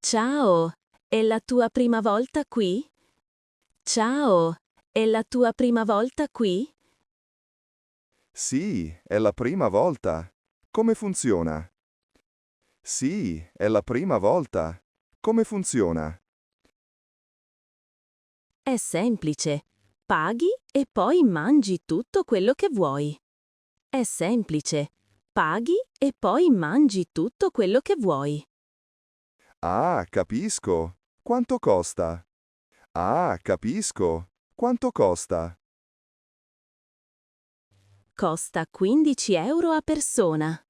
Ciao, è la tua prima volta qui? Ciao, è la tua prima volta qui? Sì, è la prima volta. Come funziona? Sì, è la prima volta. Come funziona? È semplice. Paghi e poi mangi tutto quello che vuoi. È semplice. Paghi e poi mangi tutto quello che vuoi. Ah, capisco. Quanto costa? Ah, capisco. Quanto costa? Costa 15 euro a persona.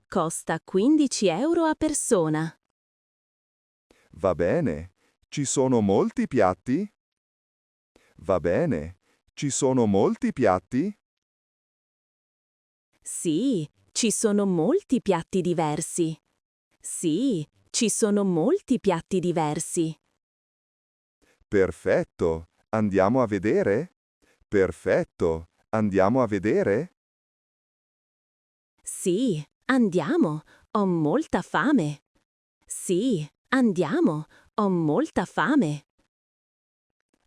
Costa 15 euro a persona. Va bene. Ci sono molti piatti? Va bene. Ci sono molti piatti? Sì, ci sono molti piatti diversi. Sì, ci sono molti piatti diversi. Perfetto. Andiamo a vedere? Perfetto. Andiamo a vedere? Sì, andiamo, ho molta fame. Sì, andiamo, ho molta fame.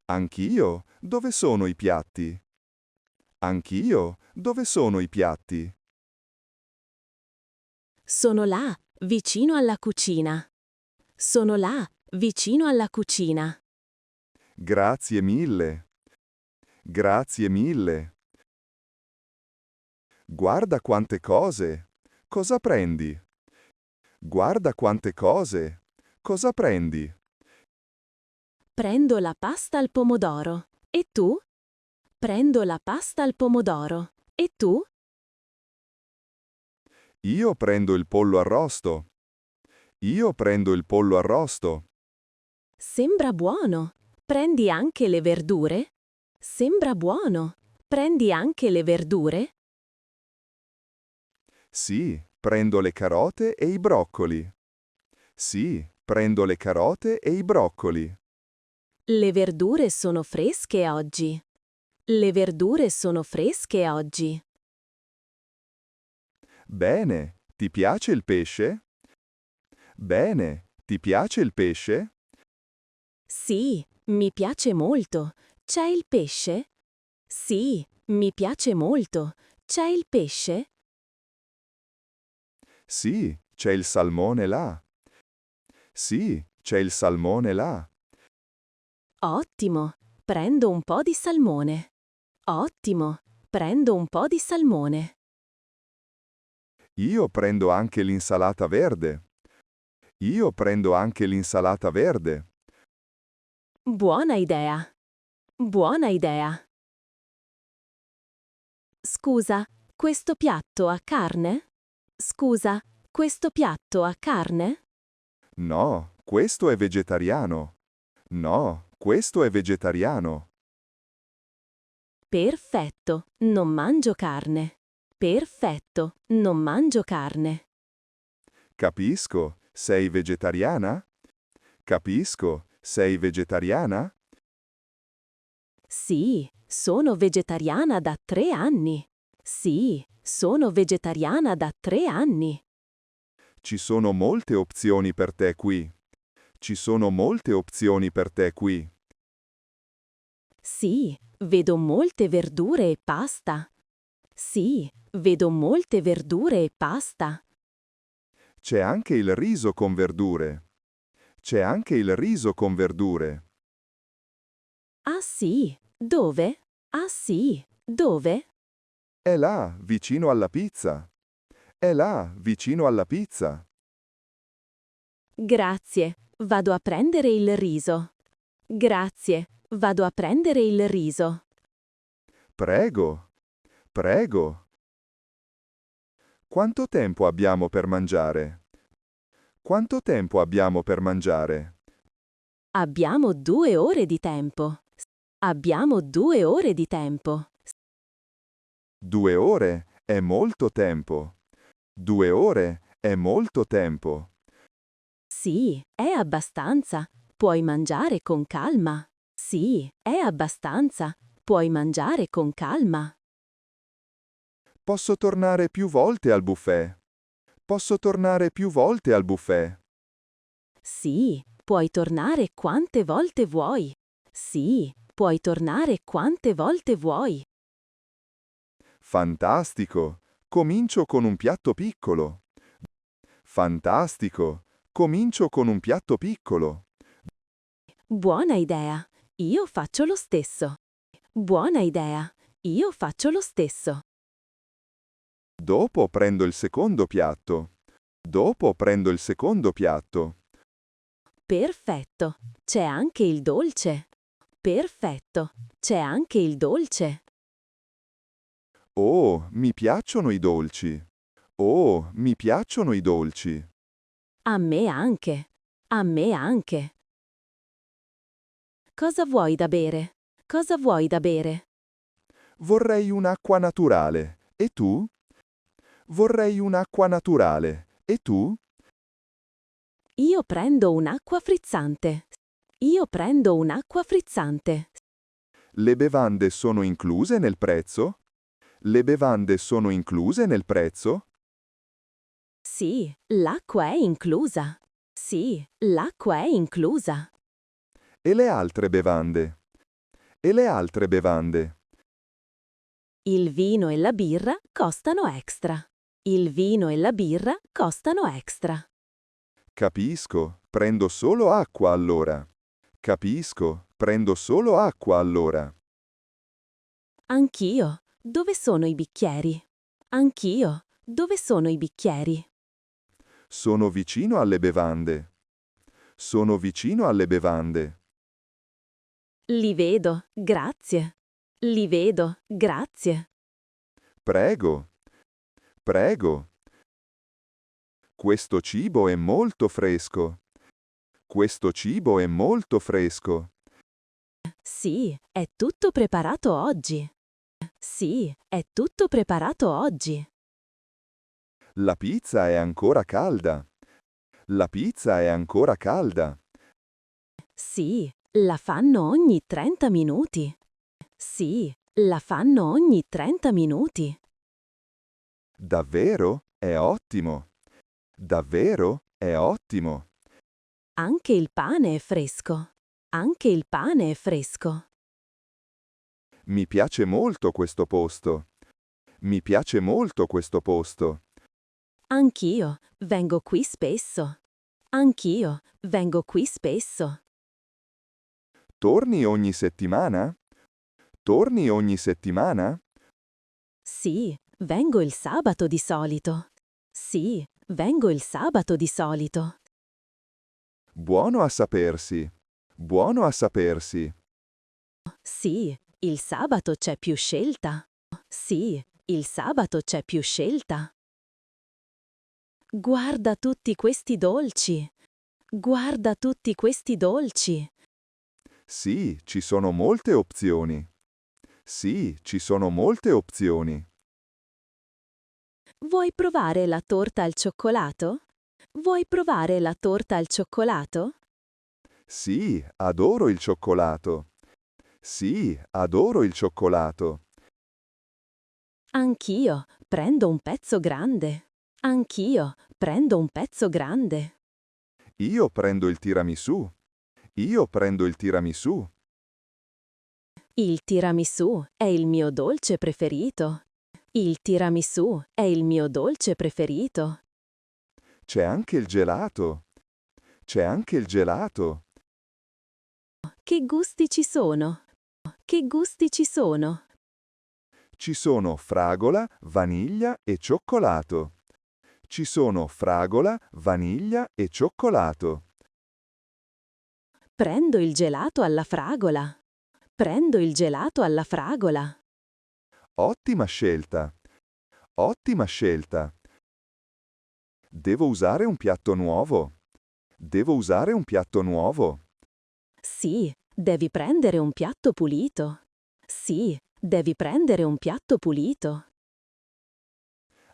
Anch'io. Dove sono i piatti? Anch'io. Dove sono i piatti? Sono là, vicino alla cucina. Sono là, vicino alla cucina. Grazie mille. Grazie mille. Guarda quante cose. Cosa prendi? Guarda quante cose. Cosa prendi? Prendo la pasta al pomodoro. E tu? Prendo la pasta al pomodoro. E tu? Io prendo il pollo arrosto. Io prendo il pollo arrosto. Sembra buono. Prendi anche le verdure? Sembra buono. Prendi anche le verdure? Sì, prendo le carote e i broccoli. Sì, prendo le carote e i broccoli. Le verdure sono fresche oggi. Le verdure sono fresche oggi. Bene, ti piace il pesce? Bene, ti piace il pesce? Sì, mi piace molto. C'è il pesce? Sì, mi piace molto. C'è il pesce? Sì, c'è il salmone là. Sì, c'è il salmone là. Ottimo. Prendo un po' di salmone. Ottimo. Prendo un po' di salmone. Io prendo anche l'insalata verde. Io prendo anche l'insalata verde. Buona idea. Buona idea. Scusa, questo piatto ha carne? Scusa, questo piatto ha carne? No, questo è vegetariano. No, questo è vegetariano. Perfetto, non mangio carne. Perfetto, non mangio carne. Capisco, sei vegetariana? Capisco, sei vegetariana? Sì, sono vegetariana da 3 anni. Sì, sono vegetariana da 3 anni. Ci sono molte opzioni per te qui. Ci sono molte opzioni per te qui. Sì, vedo molte verdure e pasta. Sì, vedo molte verdure e pasta. C'è anche il riso con verdure. C'è anche il riso con verdure. Ah sì, dove? Ah sì, dove? È là, vicino alla pizza. È là, vicino alla pizza. Grazie, vado a prendere il riso. Grazie, vado a prendere il riso. Prego, prego. Quanto tempo abbiamo per mangiare? Quanto tempo abbiamo per mangiare? Abbiamo 2 ore di tempo. Abbiamo 2 ore di tempo. 2 ore è molto tempo. 2 ore è molto tempo. Sì, è abbastanza. Puoi mangiare con calma. Sì, è abbastanza. Puoi mangiare con calma. Posso tornare più volte al buffet. Posso tornare più volte al buffet. Sì, puoi tornare quante volte vuoi. Sì, puoi tornare quante volte vuoi. Fantastico! Comincio con un piatto piccolo. Fantastico! Comincio con un piatto piccolo. Buona idea. Io faccio lo stesso. Buona idea. Io faccio lo stesso. Dopo prendo il secondo piatto. Dopo prendo il secondo piatto. Perfetto. C'è anche il dolce. Perfetto. C'è anche il dolce. Oh, mi piacciono i dolci. Oh, mi piacciono i dolci. A me anche. A me anche. Cosa vuoi da bere? Cosa vuoi da bere? Vorrei un'acqua naturale. E tu? Vorrei un'acqua naturale. E tu? Io prendo un'acqua frizzante. Io prendo un'acqua frizzante. Le bevande sono incluse nel prezzo? Le bevande sono incluse nel prezzo? Sì, l'acqua è inclusa. Sì, l'acqua è inclusa. E le altre bevande? E le altre bevande? Il vino e la birra costano extra. Il vino e la birra costano extra. Capisco, prendo solo acqua allora. Capisco, prendo solo acqua allora. Anch'io. Dove sono i bicchieri? Anch'io. Dove sono i bicchieri? Sono vicino alle bevande. Sono vicino alle bevande. Li vedo, grazie. Li vedo, grazie. Prego. Prego. Questo cibo è molto fresco. Questo cibo è molto fresco. Sì, è tutto preparato oggi. Sì, è tutto preparato oggi. La pizza è ancora calda. La pizza è ancora calda. Sì, la fanno ogni 30 minuti. Sì, la fanno ogni 30 minuti. Davvero? È ottimo. Davvero? È ottimo. Anche il pane è fresco. Anche il pane è fresco. Mi piace molto questo posto. Mi piace molto questo posto. Anch'io vengo qui spesso. Anch'io vengo qui spesso. Torni ogni settimana? Torni ogni settimana? Sì, vengo il sabato di solito. Sì, vengo il sabato di solito. Buono a sapersi. Buono a sapersi. Sì, il sabato c'è più scelta. Sì, il sabato c'è più scelta. Guarda tutti questi dolci. Guarda tutti questi dolci. Sì, ci sono molte opzioni. Sì, ci sono molte opzioni. Vuoi provare la torta al cioccolato? Vuoi provare la torta al cioccolato? Sì, adoro il cioccolato. Sì, adoro il cioccolato. Anch'io prendo un pezzo grande. Anch'io prendo un pezzo grande. Io prendo il tiramisù. Io prendo il tiramisù. Il tiramisù è il mio dolce preferito. Il tiramisù è il mio dolce preferito. C'è anche il gelato. C'è anche il gelato. Che gusti ci sono? Che gusti ci sono? Ci sono fragola, vaniglia e cioccolato. Ci sono fragola, vaniglia e cioccolato. Prendo il gelato alla fragola. Prendo il gelato alla fragola. Ottima scelta. Ottima scelta. Devo usare un piatto nuovo. Devo usare un piatto nuovo. Sì, devi prendere un piatto pulito. Sì, devi prendere un piatto pulito.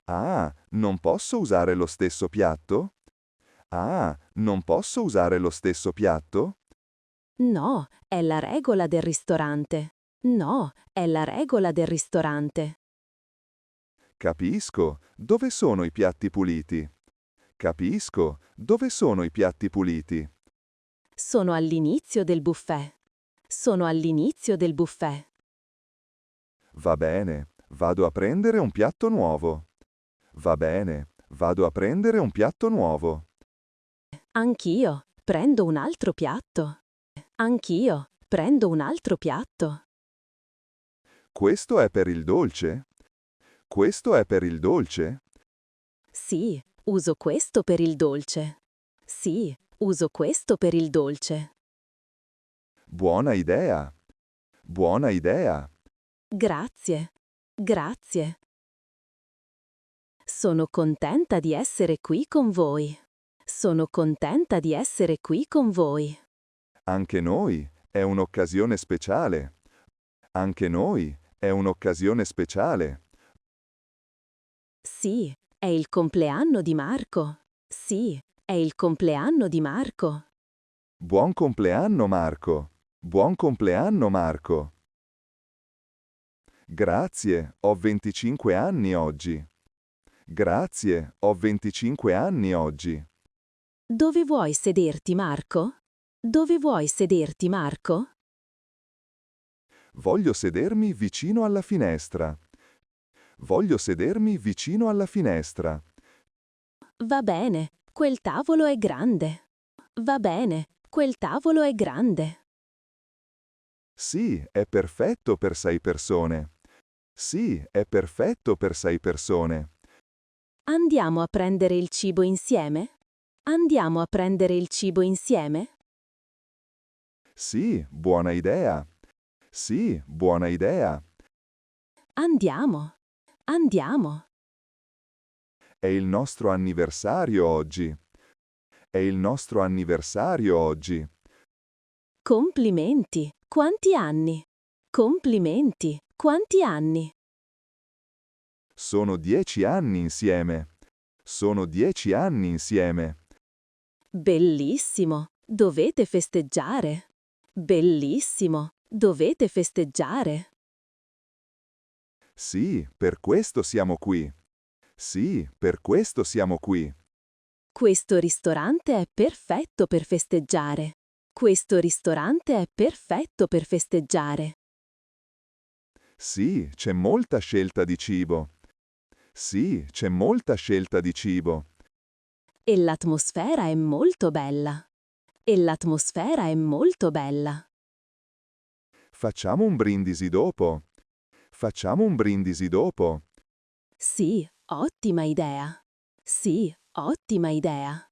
Ah, non posso usare lo stesso piatto? Ah, non posso usare lo stesso piatto? No, è la regola del ristorante. No, è la regola del ristorante. Capisco. Dove sono i piatti puliti? Capisco. Dove sono i piatti puliti? Sono all'inizio del buffet. Sono all'inizio del buffet. Va bene, vado a prendere un piatto nuovo. Va bene, vado a prendere un piatto nuovo. Anch'io prendo un altro piatto. Anch'io prendo un altro piatto. Questo è per il dolce? Questo è per il dolce? Sì, uso questo per il dolce. Sì, uso questo per il dolce. Buona idea. Buona idea. Grazie. Grazie. Sono contenta di essere qui con voi. Sono contenta di essere qui con voi. Anche noi, è un'occasione speciale. Anche noi, è un'occasione speciale. Sì, è il compleanno di Marco. Sì, è il compleanno di Marco. Buon compleanno, Marco. Buon compleanno, Marco. Grazie, ho 25 anni oggi. Grazie, ho 25 anni oggi. Dove vuoi sederti, Marco? Dove vuoi sederti, Marco? Voglio sedermi vicino alla finestra. Voglio sedermi vicino alla finestra. Va bene, quel tavolo è grande. Va bene, quel tavolo è grande. Sì, è perfetto per 6 persone. Sì, è perfetto per 6 persone. Andiamo a prendere il cibo insieme? Andiamo a prendere il cibo insieme? Sì, buona idea. Sì, buona idea. Andiamo. Andiamo. È il nostro anniversario oggi. È il nostro anniversario oggi. Complimenti. Quanti anni? Complimenti. Quanti anni? Sono 10 anni insieme. Sono 10 anni insieme. Bellissimo. Dovete festeggiare. Bellissimo. Dovete festeggiare. Sì, per questo siamo qui. Sì, per questo siamo qui. Questo ristorante è perfetto per festeggiare. Questo ristorante è perfetto per festeggiare. Sì, c'è molta scelta di cibo. Sì, c'è molta scelta di cibo. E l'atmosfera è molto bella. E l'atmosfera è molto bella. Facciamo un brindisi dopo. Facciamo un brindisi dopo. Sì, ottima idea. Sì, ottima idea.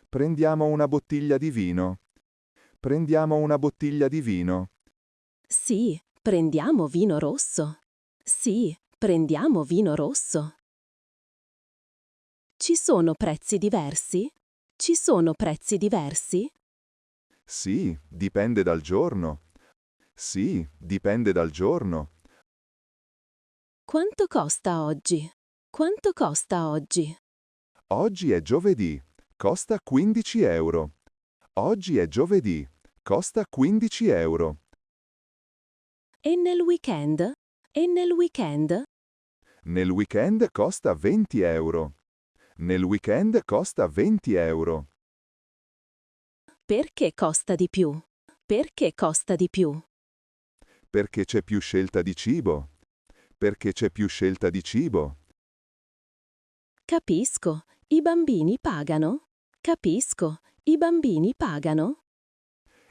Prendiamo una bottiglia di vino. Prendiamo una bottiglia di vino. Sì, prendiamo vino rosso. Sì, prendiamo vino rosso. Ci sono prezzi diversi? Ci sono prezzi diversi? Sì, dipende dal giorno. Sì, dipende dal giorno. Quanto costa oggi? Quanto costa oggi? Oggi è giovedì. Costa 15 euro. Oggi è giovedì. Costa 15 euro. E nel weekend? E nel weekend? Nel weekend costa 20 euro. Nel weekend costa 20 euro. Perché costa di più? Perché costa di più? Perché c'è più scelta di cibo. Perché c'è più scelta di cibo. Capisco, i bambini pagano? Capisco, i bambini pagano?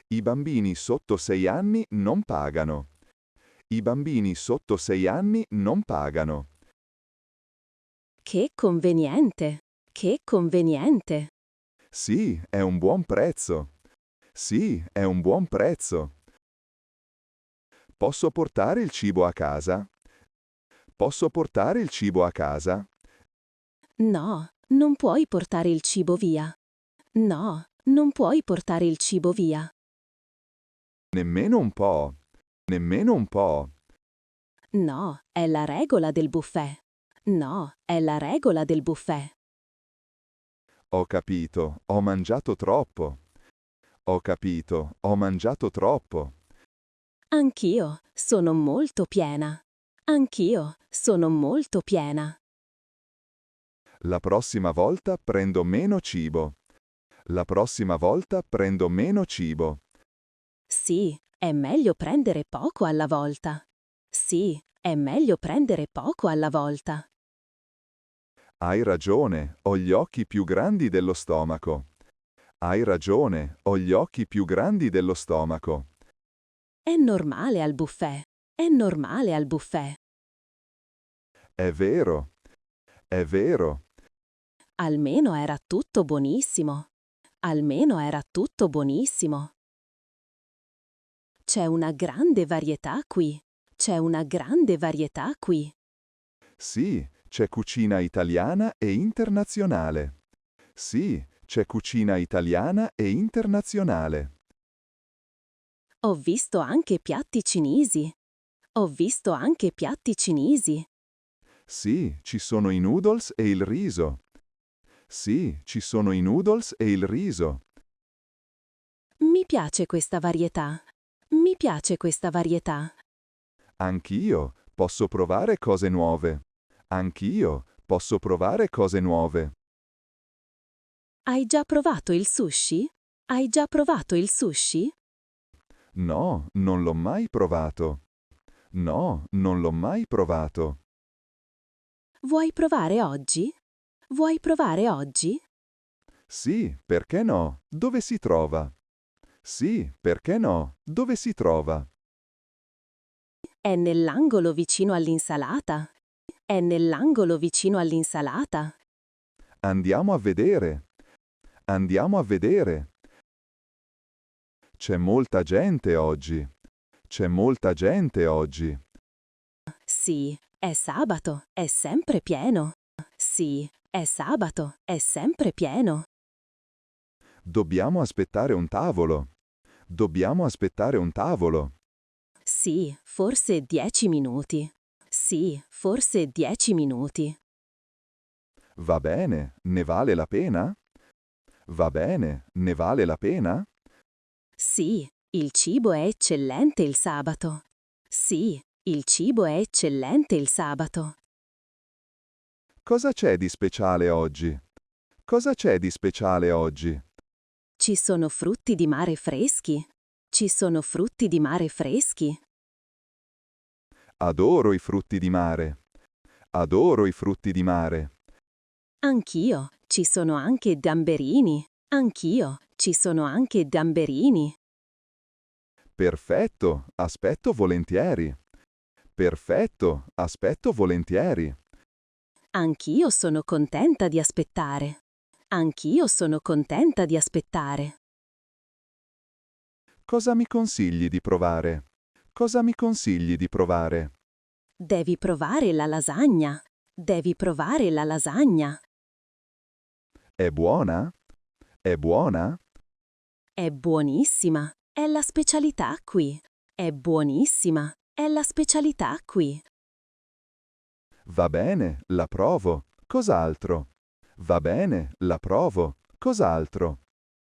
I bambini sotto 6 anni non pagano. I bambini sotto 6 anni non pagano. Che conveniente! Che conveniente! Sì, è un buon prezzo. Sì, è un buon prezzo. Posso portare il cibo a casa? Posso portare il cibo a casa? No, non puoi portare il cibo via. No, non puoi portare il cibo via. Nemmeno un po'. Nemmeno un po'. No, è la regola del buffet. No, è la regola del buffet. Ho capito, ho mangiato troppo. Ho capito, ho mangiato troppo. Anch'io sono molto piena. Anch'io sono molto piena. La prossima volta prendo meno cibo. La prossima volta prendo meno cibo. Sì, è meglio prendere poco alla volta. Sì, è meglio prendere poco alla volta. Hai ragione, ho gli occhi più grandi dello stomaco. Hai ragione, ho gli occhi più grandi dello stomaco. È normale al buffet. È normale al buffet. È vero. È vero. Almeno era tutto buonissimo. Almeno era tutto buonissimo. C'è una grande varietà qui. C'è una grande varietà qui. Sì, c'è cucina italiana e internazionale. Sì, c'è cucina italiana e internazionale. Ho visto anche piatti cinesi. Ho visto anche piatti cinesi. Sì, ci sono i noodles e il riso. Sì, ci sono i noodles e il riso. Mi piace questa varietà. Mi piace questa varietà. Anch'io posso provare cose nuove. Anch'io posso provare cose nuove. Hai già provato il sushi? Hai già provato il sushi? No, non l'ho mai provato. No, non l'ho mai provato. Vuoi provare oggi? Vuoi provare oggi? Sì, perché no? Dove si trova? Sì, perché no? Dove si trova? È nell'angolo vicino all'insalata. È nell'angolo vicino all'insalata. Andiamo a vedere. Andiamo a vedere. C'è molta gente oggi. C'è molta gente oggi. Sì, è sabato, è sempre pieno. Sì, è sabato, è sempre pieno. Dobbiamo aspettare un tavolo. Dobbiamo aspettare un tavolo. Sì, forse 10 minuti. Sì, forse 10 minuti. Va bene, ne vale la pena? Va bene, ne vale la pena? Sì, il cibo è eccellente il sabato. Sì, il cibo è eccellente il sabato. Cosa c'è di speciale oggi? Cosa c'è di speciale oggi? Ci sono frutti di mare freschi. Ci sono frutti di mare freschi. Adoro i frutti di mare. Adoro i frutti di mare. Anch'io, ci sono anche gamberini. Anch'io, ci sono anche gamberini. Perfetto, aspetto volentieri. Perfetto, aspetto volentieri. Anch'io sono contenta di aspettare. Anch'io sono contenta di aspettare. Cosa mi consigli di provare? Cosa mi consigli di provare? Devi provare la lasagna. Devi provare la lasagna. È buona? È buona? È buonissima. È la specialità qui. È buonissima. È la specialità qui. Va bene, la provo. Cos'altro? Va bene, la provo. Cos'altro?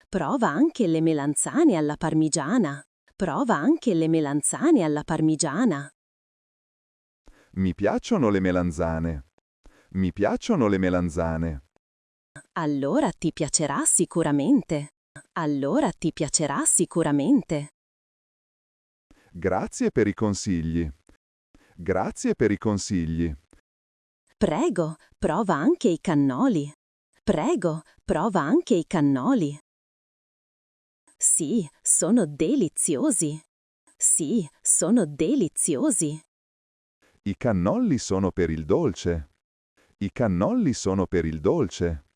Prova anche le melanzane alla parmigiana. Prova anche le melanzane alla parmigiana. Mi piacciono le melanzane. Mi piacciono le melanzane. Allora ti piacerà sicuramente. Allora ti piacerà sicuramente. Grazie per i consigli. Grazie per i consigli. Prego, prova anche i cannoli. Prego, prova anche i cannoli. Sì, sono deliziosi. Sì, sono deliziosi. I cannoli sono per il dolce. I cannoli sono per il dolce.